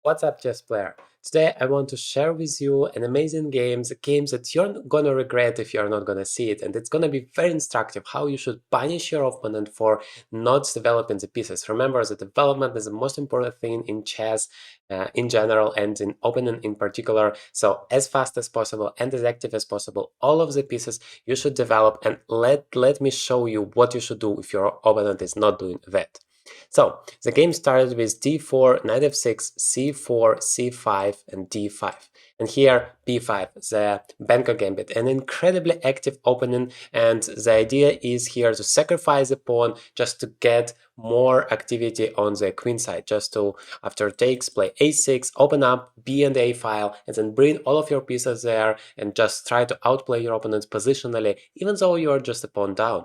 What's up, chess player? Today I want to share with you an amazing games that you're gonna regret if you're not gonna see it, and it's gonna be very instructive how you should punish your opponent for not developing the pieces. Remember that development is the most important thing in chess in general and in opening in particular. So as fast as possible and as active as possible, all of the pieces you should develop, and let me show you what you should do if your opponent is not doing that. So the game started with d4, knight f6, c4, c5, and d5. And here b5, the Benko gambit, an incredibly active opening, and the idea is here to sacrifice the pawn just to get more activity on the queen side, just to, after takes, play a6, open up b and a file, and then bring all of your pieces there and just try to outplay your opponent positionally, even though you're just a pawn down.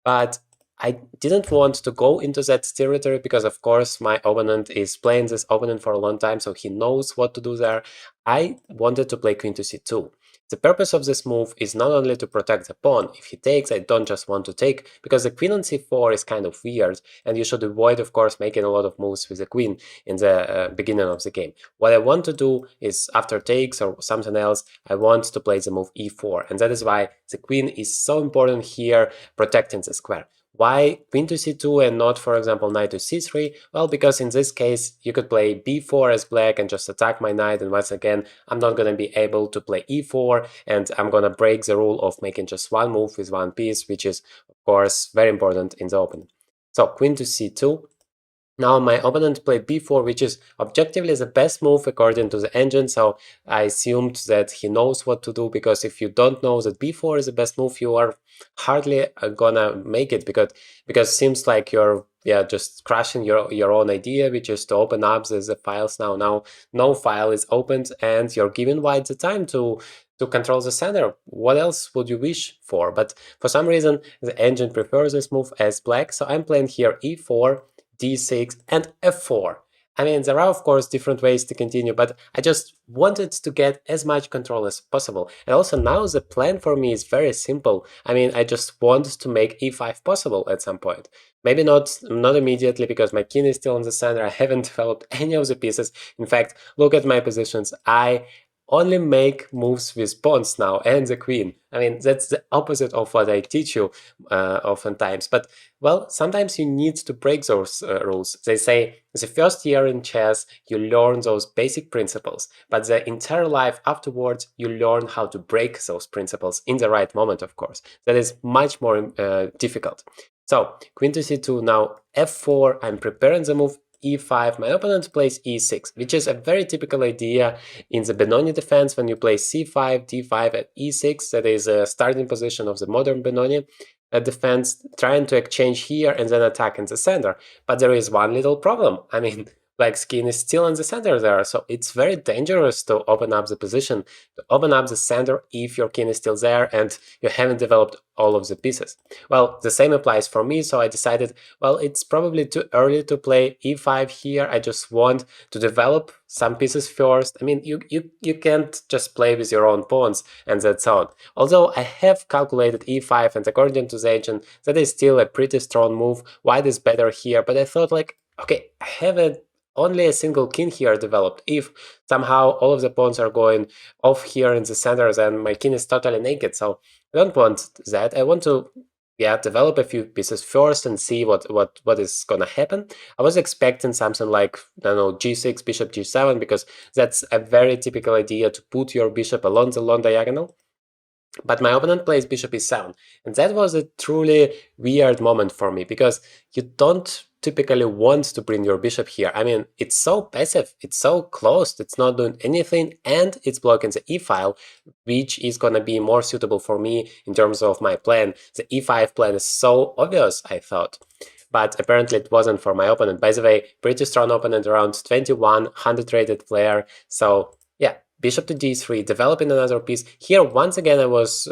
But I didn't want to go into that territory because, of course, my opponent is playing this opponent for a long time, so he knows what to do there. I wanted to play queen to c2. The purpose of this move is not only to protect the pawn. If he takes, I don't just want to take, because the queen on c4 is kind of weird, and you should avoid, of course, making a lot of moves with the queen in the beginning of the game. What I want to do is, after takes or something else, I want to play the move e4, and that is why the queen is so important here, protecting the square. Why queen to c2 and not, for example, knight to c3? Well, because in this case, you could play b4 as black and just attack my knight, and once again, I'm not going to be able to play e4, and I'm going to break the rule of making just one move with one piece, which is, of course, very important in the opening. So queen to c2. Now my opponent played b4, which is objectively the best move according to the engine, so I assumed that he knows what to do, because if you don't know that b4 is the best move, you are hardly gonna make it, because it seems like you're just crashing your own idea, which is to open up the files now. Now no file is opened, and you're giving white the time to control the center. What else would you wish for? But for some reason the engine prefers this move as black, so I'm playing here e4, d6, and f4. I mean, there are, of course, different ways to continue, but I just wanted to get as much control as possible. And also now the plan for me is very simple. I mean, I just want to make e5 possible at some point. Maybe not immediately, because my king is still in the center. I haven't developed any of the pieces. In fact, look at my positions. I only make moves with pawns now and the queen. I mean, that's the opposite of what I teach you oftentimes. But, well, sometimes you need to break those rules. They say the first year in chess, you learn those basic principles, but the entire life afterwards, you learn how to break those principles in the right moment, of course. That is much more difficult. So, queen to c2, now f4, I'm preparing the move e5, my opponent plays e6, which is a very typical idea in the Benoni defense when you play c5, d5, and e6. That is a starting position of the modern Benoni defense, trying to exchange here and then attack in the center. But there is one little problem. I mean, black's king is still in the center there, so it's very dangerous to open up the position, to open up the center if your king is still there and you haven't developed all of the pieces. Well, the same applies for me, so I decided, well, it's probably too early to play e5 here. I just want to develop some pieces first. I mean, you can't just play with your own pawns and that's all. Although I have calculated e5, and according to the agent, that is still a pretty strong move. White is better here, but I thought, like, okay, I have only a single king here developed. If somehow all of the pawns are going off here in the center, then my king is totally naked. So I don't want that. I want to develop a few pieces first and see what is gonna happen. I was expecting something like, I don't know, g6, bishop g7, because that's a very typical idea, to put your bishop along the long diagonal. But my opponent plays bishop e7, and that was a truly weird moment for me, because you don't typically want to bring your bishop here. I mean, it's so passive, it's so closed, it's not doing anything, and it's blocking the e-file, which is gonna be more suitable for me in terms of my plan. The e5 plan is so obvious, I thought. But apparently it wasn't for my opponent. By the way, pretty strong opponent, around 21, 100 rated player, so yeah. Bishop to d3, developing another piece. Here, once again, I was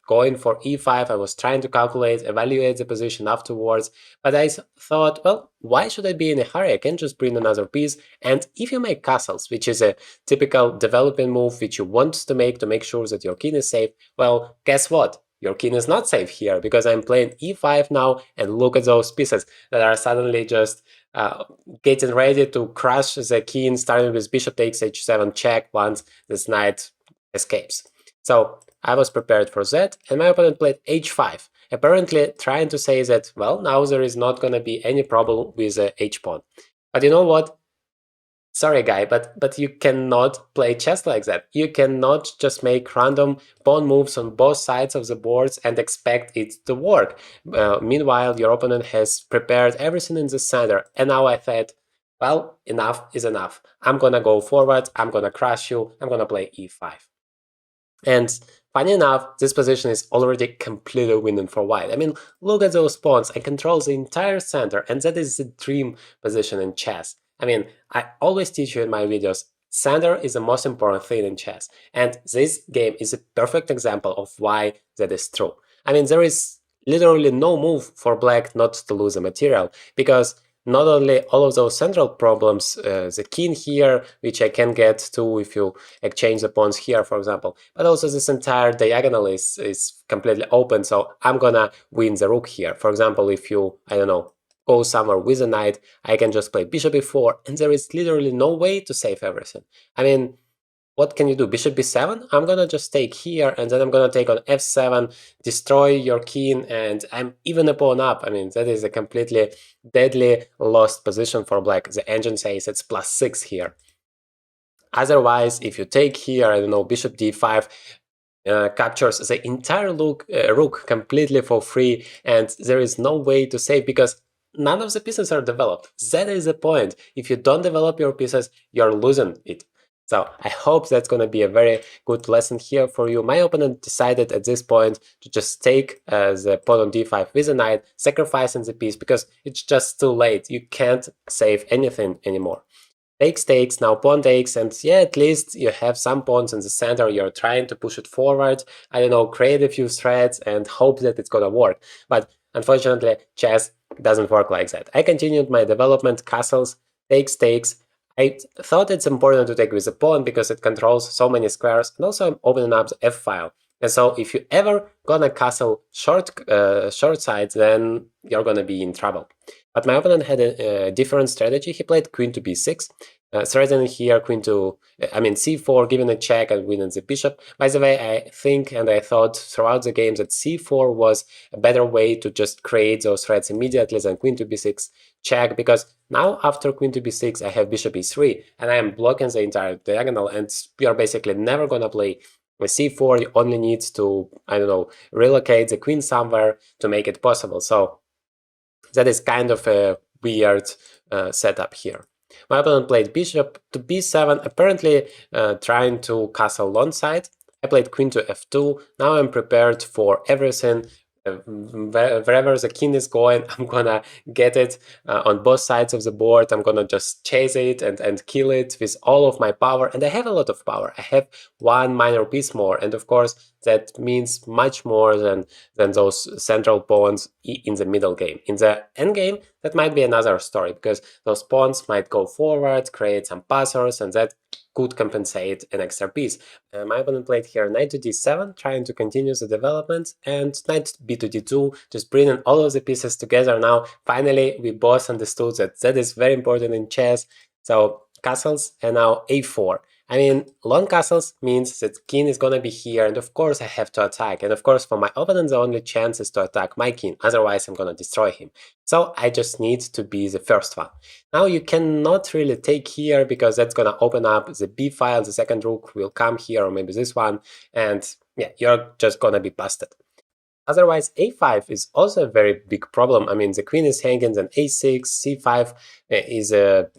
going for e5. I was trying to calculate, evaluate the position afterwards. But I thought, well, why should I be in a hurry? I can just bring another piece. And if you make castles, which is a typical developing move which you want to make sure that your king is safe, well, guess what? your king is not safe here because I'm playing e5 now, and look at those pieces that are suddenly just getting ready to crush the king, starting with bishop takes h7 check once this knight escapes. So I was prepared for that, and my opponent played h5, apparently trying to say that, well, now there is not going to be any problem with the h-pawn. But you know what? Sorry, guy, but you cannot play chess like that. You cannot just make random pawn moves on both sides of the boards and expect it to work. Meanwhile, your opponent has prepared everything in the center, and now I thought, well, enough is enough. I'm gonna go forward, I'm gonna crush you, I'm gonna play e5. And funny enough, this position is already completely winning for white. I mean, look at those pawns. I control the entire center, and that is the dream position in chess. I mean, I always teach you in my videos, center is the most important thing in chess. And this game is a perfect example of why that is true. I mean, there is literally no move for black not to lose a material, because not only all of those central problems, the king here, which I can get to if you exchange the pawns here, for example, but also this entire diagonal is completely open, so I'm gonna win the rook here. For example, if you, I don't know, go somewhere with a knight, I can just play bishop e4, and there is literally no way to save everything. I mean, what can you do? Bishop b7? I'm gonna just take here, and then I'm gonna take on f7, destroy your king, and I'm even a pawn up. I mean, that is a completely deadly lost position for black. The engine says it's +6 here. Otherwise, if you take here, I don't know, bishop d5, captures the entire rook completely for free, and there is no way to save because none of the pieces are developed. That is the point. If you don't develop your pieces, you're losing it. So I hope that's going to be a very good lesson here for you. My opponent decided at this point to just take the pawn on d5 with a knight, sacrificing the piece because it's just too late. You can't save anything anymore. Takes, now pawn takes, and yeah, at least you have some pawns in the center, you're trying to push it forward, I don't know, create a few threads and hope that it's gonna work. But unfortunately, chess doesn't work like that. I continued my development, castles, takes. I thought it's important to take with a pawn because it controls so many squares, and also I'm opening up the f-file. And so if you ever gonna castle short side, then you're gonna be in trouble. But my opponent had a different strategy. He played queen to b6, threatening here queen to, I mean, c4, giving a check and winning the bishop. By the way, I think and I thought throughout the game that c4 was a better way to just create those threats immediately than queen to b6 check, because now after queen to b6 I have bishop e3 and I am blocking the entire diagonal, and you're basically never gonna play with c4. You only need to, I don't know, relocate the queen somewhere to make it possible. So that is kind of a weird setup here. My opponent played bishop to b7, apparently trying to castle long side. I played queen to f2. Now I'm prepared for everything. Wherever the king is going, I'm gonna get it on both sides of the board. I'm gonna just chase it and kill it with all of my power. And I have a lot of power. I have one minor piece more. And of course, that means much more than those central pawns in the middle game. In the end game, that might be another story, because those pawns might go forward, create some passers, and that could compensate an extra piece. My opponent played here knight to d7, trying to continue the development, and knight b to d2, just bringing all of the pieces together. Now, finally, we both understood that that is very important in chess. So castles, and now a4. I mean, long castles means that king is gonna be here, and of course I have to attack. And of course, for my opponent, the only chance is to attack my king, otherwise I'm gonna destroy him. So I just need to be the first one. Now you cannot really take here, because that's gonna open up the b file, the second rook will come here, or maybe this one, and yeah, you're just gonna be busted. Otherwise, a5 is also a very big problem. I mean, the queen is hanging, then a6, c5 is a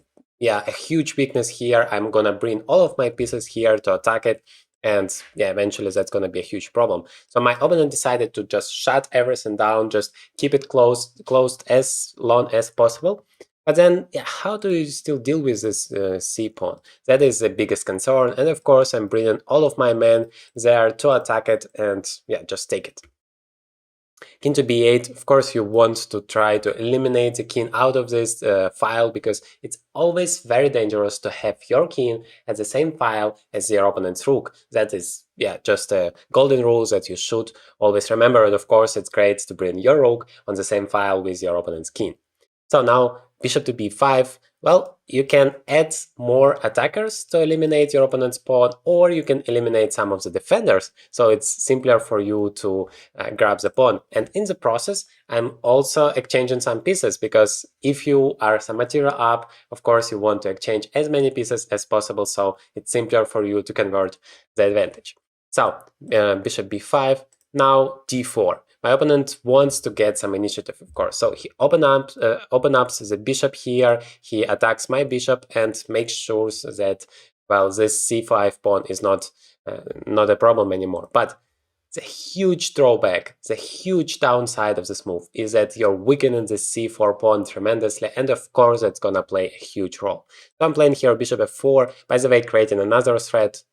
huge weakness here. I'm gonna bring all of my pieces here to attack it, and yeah, eventually that's gonna be a huge problem. So my opponent decided to just shut everything down, just keep it closed as long as possible. But then, yeah, how do you still deal with this c-pawn? That is the biggest concern, and of course I'm bringing all of my men there to attack it and yeah, just take it. King to b8, of course, you want to try to eliminate the king out of this file, because it's always very dangerous to have your king at the same file as your opponent's rook. That is, yeah, just a golden rule that you should always remember. And of course, it's great to bring your rook on the same file with your opponent's king. So now bishop to b5. Well, you can add more attackers to eliminate your opponent's pawn, or you can eliminate some of the defenders, so it's simpler for you to grab the pawn. And in the process, I'm also exchanging some pieces, because if you are some material up, of course you want to exchange as many pieces as possible, so it's simpler for you to convert the advantage. So bishop b5, now d4. My opponent wants to get some initiative, of course. So he opens up the bishop here, he attacks my bishop and makes sure that, well, this c5 pawn is not a problem anymore. But the huge drawback, the huge downside of this move is that you're weakening the c4 pawn tremendously, and of course that's gonna play a huge role. So I'm playing here bishop f4, by the way, creating another threat,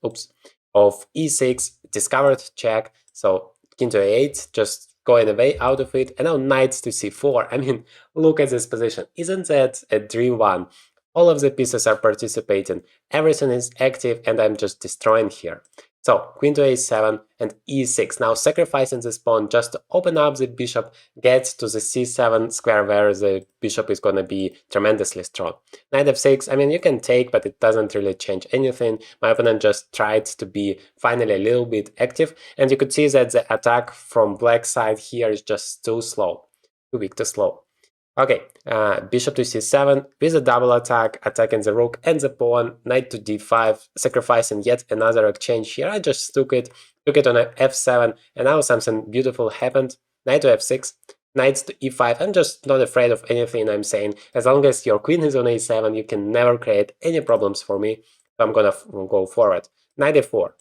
of e6, discovered check, so king to a8, just going away out of it, and now knight to c4. I mean, look at this position. Isn't that a dream one? All of the pieces are participating, everything is active, and I'm just destroying here. So queen to a7 and e6. Now sacrificing this pawn just to open up the bishop, get to the c7 square where the bishop is going to be tremendously strong. Knight f6, I mean, you can take, but it doesn't really change anything. My opponent just tried to be finally a little bit active, and you could see that the attack from black side here is just too slow, too weak, too slow. Okay, bishop to c7 with a double attack, attacking the rook and the pawn, knight to d5, sacrificing yet another exchange here. I just took it on a f7, and now something beautiful happened. Knight to f6, knight to e5. I'm just not afraid of anything I'm saying. As long as your queen is on a7, you can never create any problems for me. So I'm gonna go forward. Knight f4.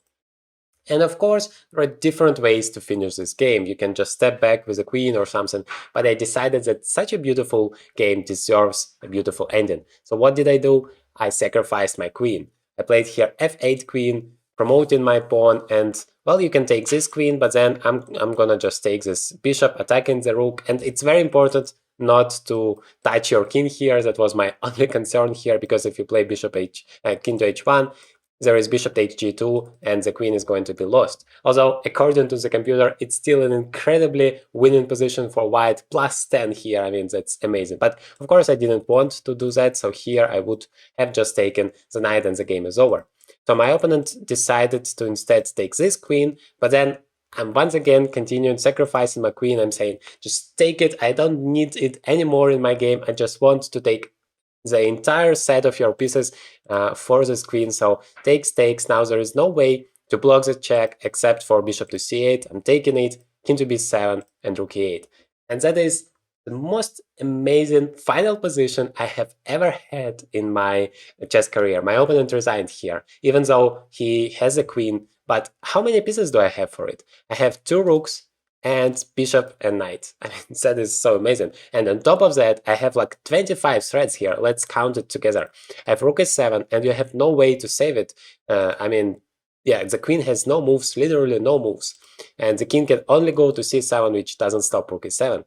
And of course, there are different ways to finish this game. You can just step back with a queen or something, but I decided that such a beautiful game deserves a beautiful ending. So what did I do? I sacrificed my queen. I played here f8 queen, promoting my pawn, and well, you can take this queen, but then I'm gonna just take this bishop, attacking the rook, and it's very important not to touch your king here. That was my only concern here, because if you play king to h1, there is bishop takes g2 and the queen is going to be lost. Although, according to the computer, it's still an incredibly winning position for white, plus 10 here. I mean, that's amazing. But of course, I didn't want to do that, so here I would have just taken the knight and the game is over. So my opponent decided to instead take this queen, but then I'm once again continuing sacrificing my queen. I'm saying, just take it, I don't need it anymore in my game, I just want to take the entire set of your pieces for the queen. So takes. Now there is no way to block the check except for bishop to c8. I'm taking it, king to b7 and rook e8. And that is the most amazing final position I have ever had in my chess career. My opponent resigned here, even though he has a queen. But how many pieces do I have for it? I have 2 rooks and bishop and knight. I mean, that is so amazing. And on top of that, I have like 25 threads here. Let's count it together. I have rook e7, and you have no way to save it. I mean, yeah, the queen has no moves, literally no moves. And the king can only go to c7, which doesn't stop rook e7.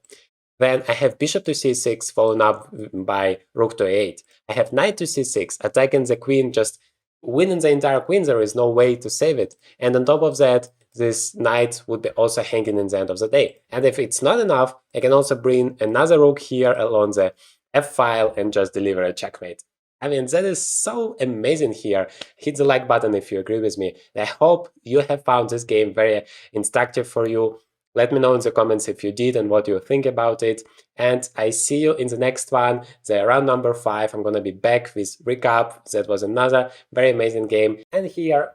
Then I have bishop to c6, followed up by rook to a8. I have knight to c6, attacking the queen, just winning the entire queen. There is no way to save it. And on top of that, this knight would be also hanging in the end of the day. And if it's not enough, I can also bring another rook here along the f-file and just deliver a checkmate. I mean, that is so amazing here. Hit the like button if you agree with me. I hope you have found this game very instructive for you. Let me know in the comments if you did and what you think about it. And I see you in the next one, the round number 5. I'm gonna be back with recap. That was another very amazing game. And here,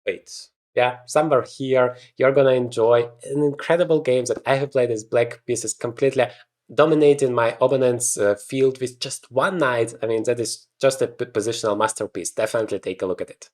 wait. Yeah, somewhere here, you're gonna enjoy an incredible game that I have played as black pieces, completely dominating my opponent's field with just one knight. I mean, that is just a positional masterpiece. Definitely take a look at it.